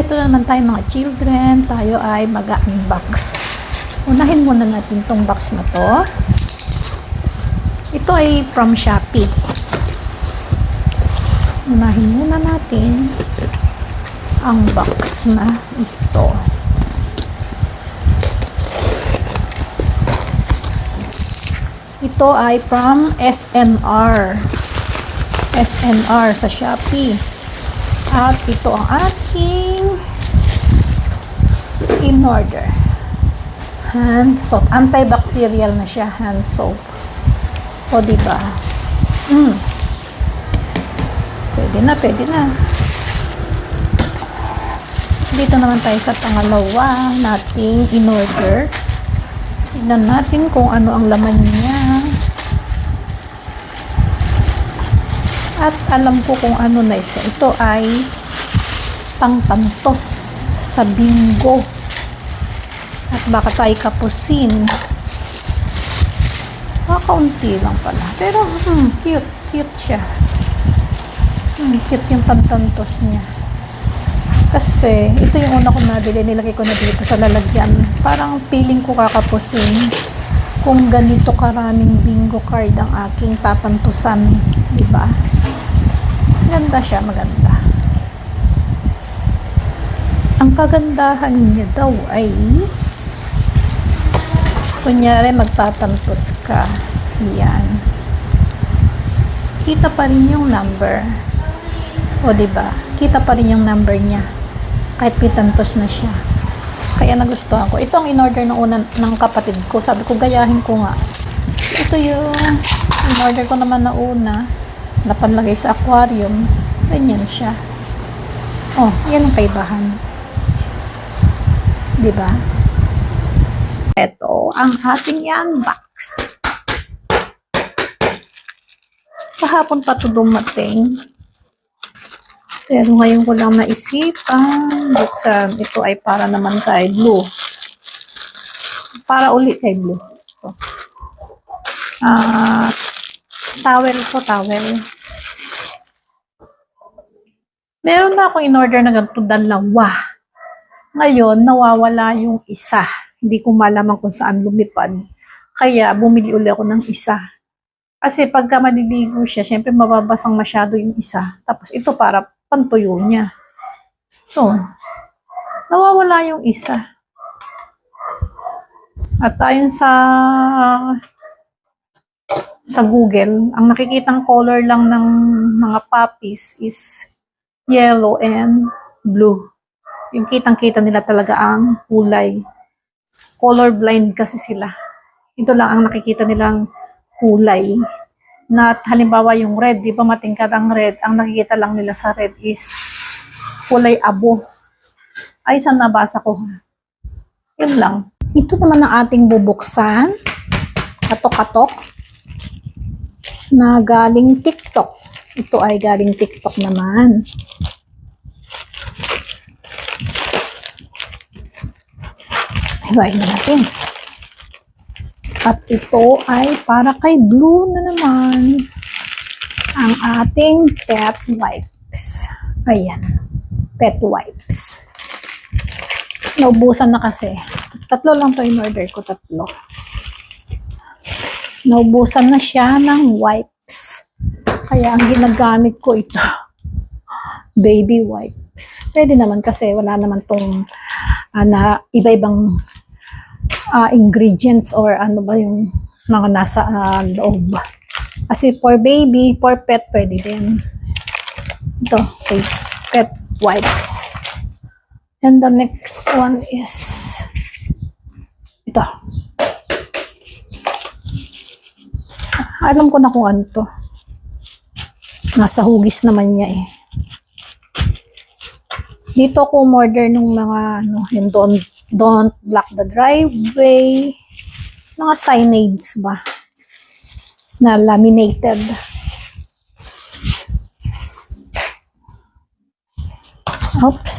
nandito na naman tayo mga children, tayo ay mag-unbox. Unahin muna natin itong box na to. Ito ay from Shopee. Unahin muna natin ang box na ito. Ito ay from SNR. SNR sa Shopee. At ito ang aking in-order. Hand soap. Antibacterial na siya, hand soap. O, diba? Pwede na, pwede na. Dito naman tayo sa pangalawa nating in-order. Tignan natin kung ano ang laman niya. At alam ko kung ano na ito. Ito ay pangpantos sa bingo. At baka tayo kapusin. Kaunti lang pala. Pero, cute. Cute siya. Cute yung pantantos niya. Kasi, ito yung una ko nabili. Nilagay ko na dito sa lalagyan. Parang feeling ko kakapusin kung ganito karaming bingo card ang aking tatantusan. Diba? Maganda siya, maganda. Ang kagandahan niya daw ay kunyari magtatantos ka. Yan. Kita pa rin yung number. O diba? Kita pa rin yung number niya. Kahit pitantos na siya. Kaya nagustuhan ko. Ito ang in-order ng una ng kapatid ko. Sabi ko, gayahin ko nga. Ito yung in-order ko naman na una. Napanlagay sa aquarium. Ganyan siya. Oh, yan ang kaibahan. Diba? Ito ang ating unbox. Kahapon pa ito dumating. Pero ngayon ko lang naisipan. Buksan. Ito ay para naman kay Blue. Para ulit kay Blue. Ito. Towel po, towel. Meron na akong in-order na ganito dalawa. Ngayon, nawawala yung isa. Hindi ko malaman kung saan lumipad. Kaya, bumili ulit ako ng isa. Kasi pagka maliligo siya, syempre mababasang masyado yung isa. Tapos ito para pantuyo niya. So, nawawala yung isa. At ayon sa Google, ang nakikitang color lang ng mga puppies is yellow and blue. Yung kitang-kita nila talaga ang kulay. Color blind kasi sila. Ito lang ang nakikita nilang kulay. Na halimbawa yung red, di ba matingkad ang red, ang nakikita lang nila sa red is kulay abo. Ay, saan nabasa ko? Yun lang. Ito naman ang ating bubuksan. Katok-katok. Na galing TikTok. Ito ay galing TikTok naman. Hiwain na natin. At ito ay para kay Blue na naman. Ang ating pet wipes. Ayan. Pet wipes. Naubusan na kasi. Tatlo lang to in-order ko. Tatlo. Naubusan na siya ng wipes. Kaya ang ginagamit ko ito. Baby wipes. Pwede naman kasi wala naman tong na iba-ibang ingredients or ano ba yung mga nasa loob. Kasi for baby, for pet, pwede din. Ito, okay. Pet wipes. And the next one is ito. Alam ko na kung ano to. Nasa hugis naman niya eh. Dito ako umorder ng mga yung don't block the driveway. Mga signage ba? Na laminated. Oops.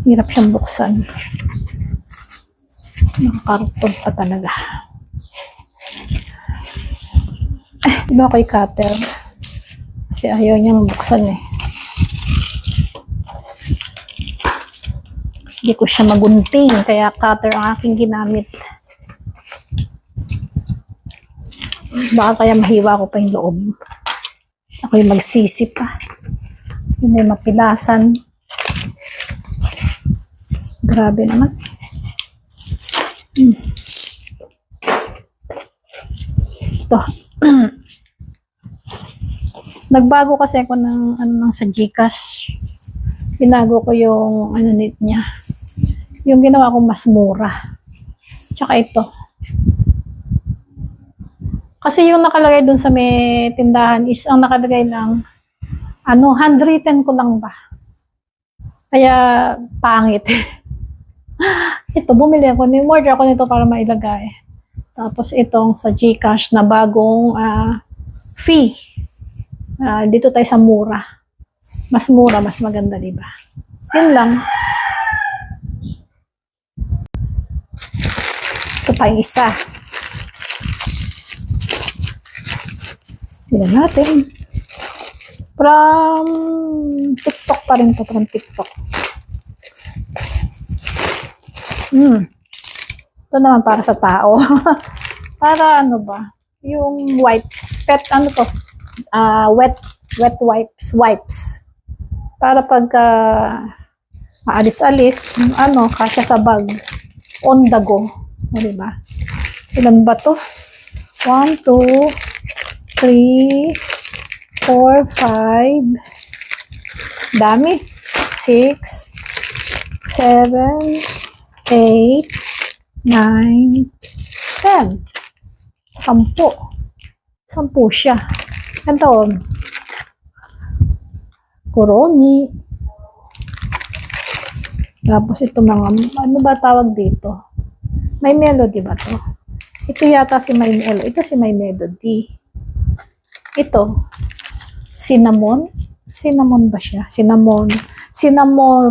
Hirap siyang buksan. Nakakarton pa talaga. Ito ako'y cutter. Kasi ayaw niya mabuksan eh. Hindi ko siya magunting, kaya cutter ang aking ginamit. Baka kaya mahiwa ko pa yung loob. Ako yung magsisi pa. Yun ay mapilasan. Grabe naman. Ito. Nagbago kasi ako ng sa GCash. Binago ko yung net niya. Yung ginawa ko mas mura. Tsaka ito. Kasi yung nakalagay dun sa may tindahan is ang nakalagay lang handwritten ko lang ba. Kaya pangit. Ito, bumili ako. Order ako nito para mailagay. Tapos itong sa GCash na bagong fee. Dito tayo sa mura. Mas mura, mas maganda, diba? Yun lang. Ito pa yung isa. Tignan natin. From TikTok pa rin to. From TikTok. Ito naman para sa tao. Para ano ba? Yung wipes. Wet wipes. Para pagka maalis-alis, kasya sa bag. On the go. Diba? Ilan ba to? 1, 2, 3, 4, 5. Dami. 6, 7, 8, 9, 10. 10 siya. Ito. Kuromi. Tapos ito mga, ano ba tawag dito? May melody ba to? Ito yata si May Melody. Ito si May Melody. Ito. Cinnamon. Cinnamon ba siya? Cinnamon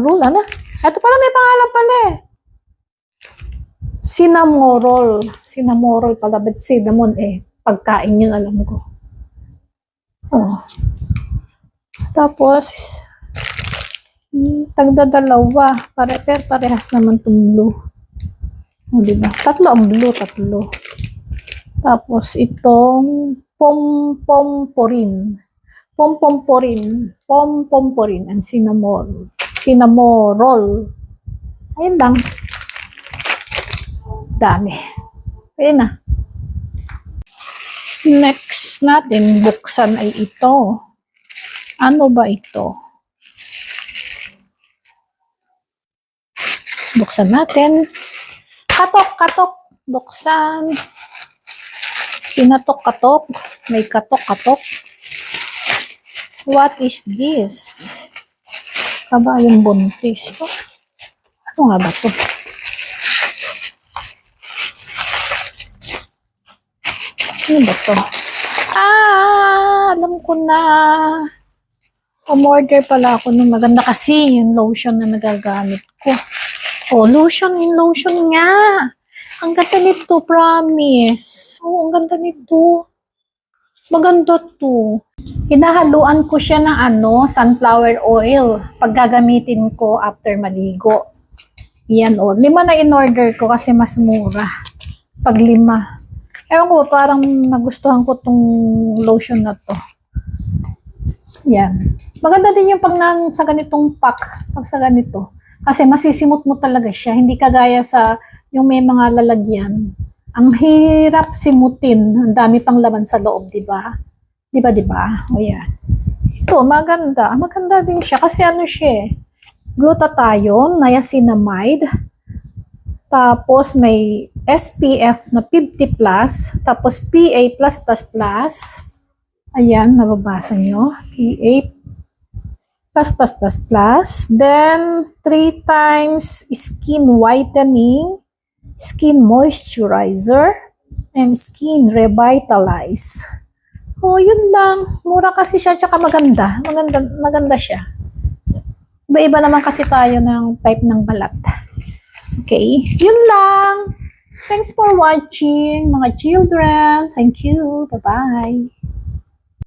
roll. Ano? Ito pala may pangalan pala eh. Cinnamoroll pala. But cinnamon pagkain yun alam ko. Oh. Tapos, tagdadalawa. Parehas naman itong blue. O, diba? Tatlo ang blue, tatlo. Tapos, itong pom-pomporin. Pom-pomporin and cinnamoroll. Ayun lang. Dami. Ayun na. Next natin, buksan ay ito. Ano ba ito? Buksan natin. Katok. Buksan. Kinatok-katok. May katok-katok. What is this? Kabayong buntis. Ano nga ba ito? Ano ba ito? Alam ko na. Umorder pala ako ng maganda kasi yung lotion na nagagamit ko. Oh, lotion nga. Ang ganda nito, promise. Oh, ang ganda nito. Maganda to. Hinahaluan ko siya ng sunflower oil pag gagamitin ko after maligo. Yan oh. 5 na in-order ko kasi mas mura. Pag 5. Ewan ko, parang nagustuhan ko tong lotion na to. Yan. Maganda din yung pag sa ganitong pack, pag sa ganito. Kasi masisimot mo talaga siya. Hindi kagaya sa yung may mga lalagyan. Ang hirap simutin. Ang dami pang laman sa loob, di ba? Di ba? O yan. Ito, maganda. Maganda din siya. Kasi siya glutathione, niacinamide. Tapos may SPF na 50+. Tapos PA+++. Ayan, nababasa nyo. PA+++. Then, 3 times skin whitening, skin moisturizer, and skin revitalize. Oh, yun lang. Mura kasi siya, tsaka maganda. Maganda siya. Iba-iba naman kasi tayo ng type ng balat. Okay? Yun lang. Thanks for watching, mga children. Thank you. Bye-bye.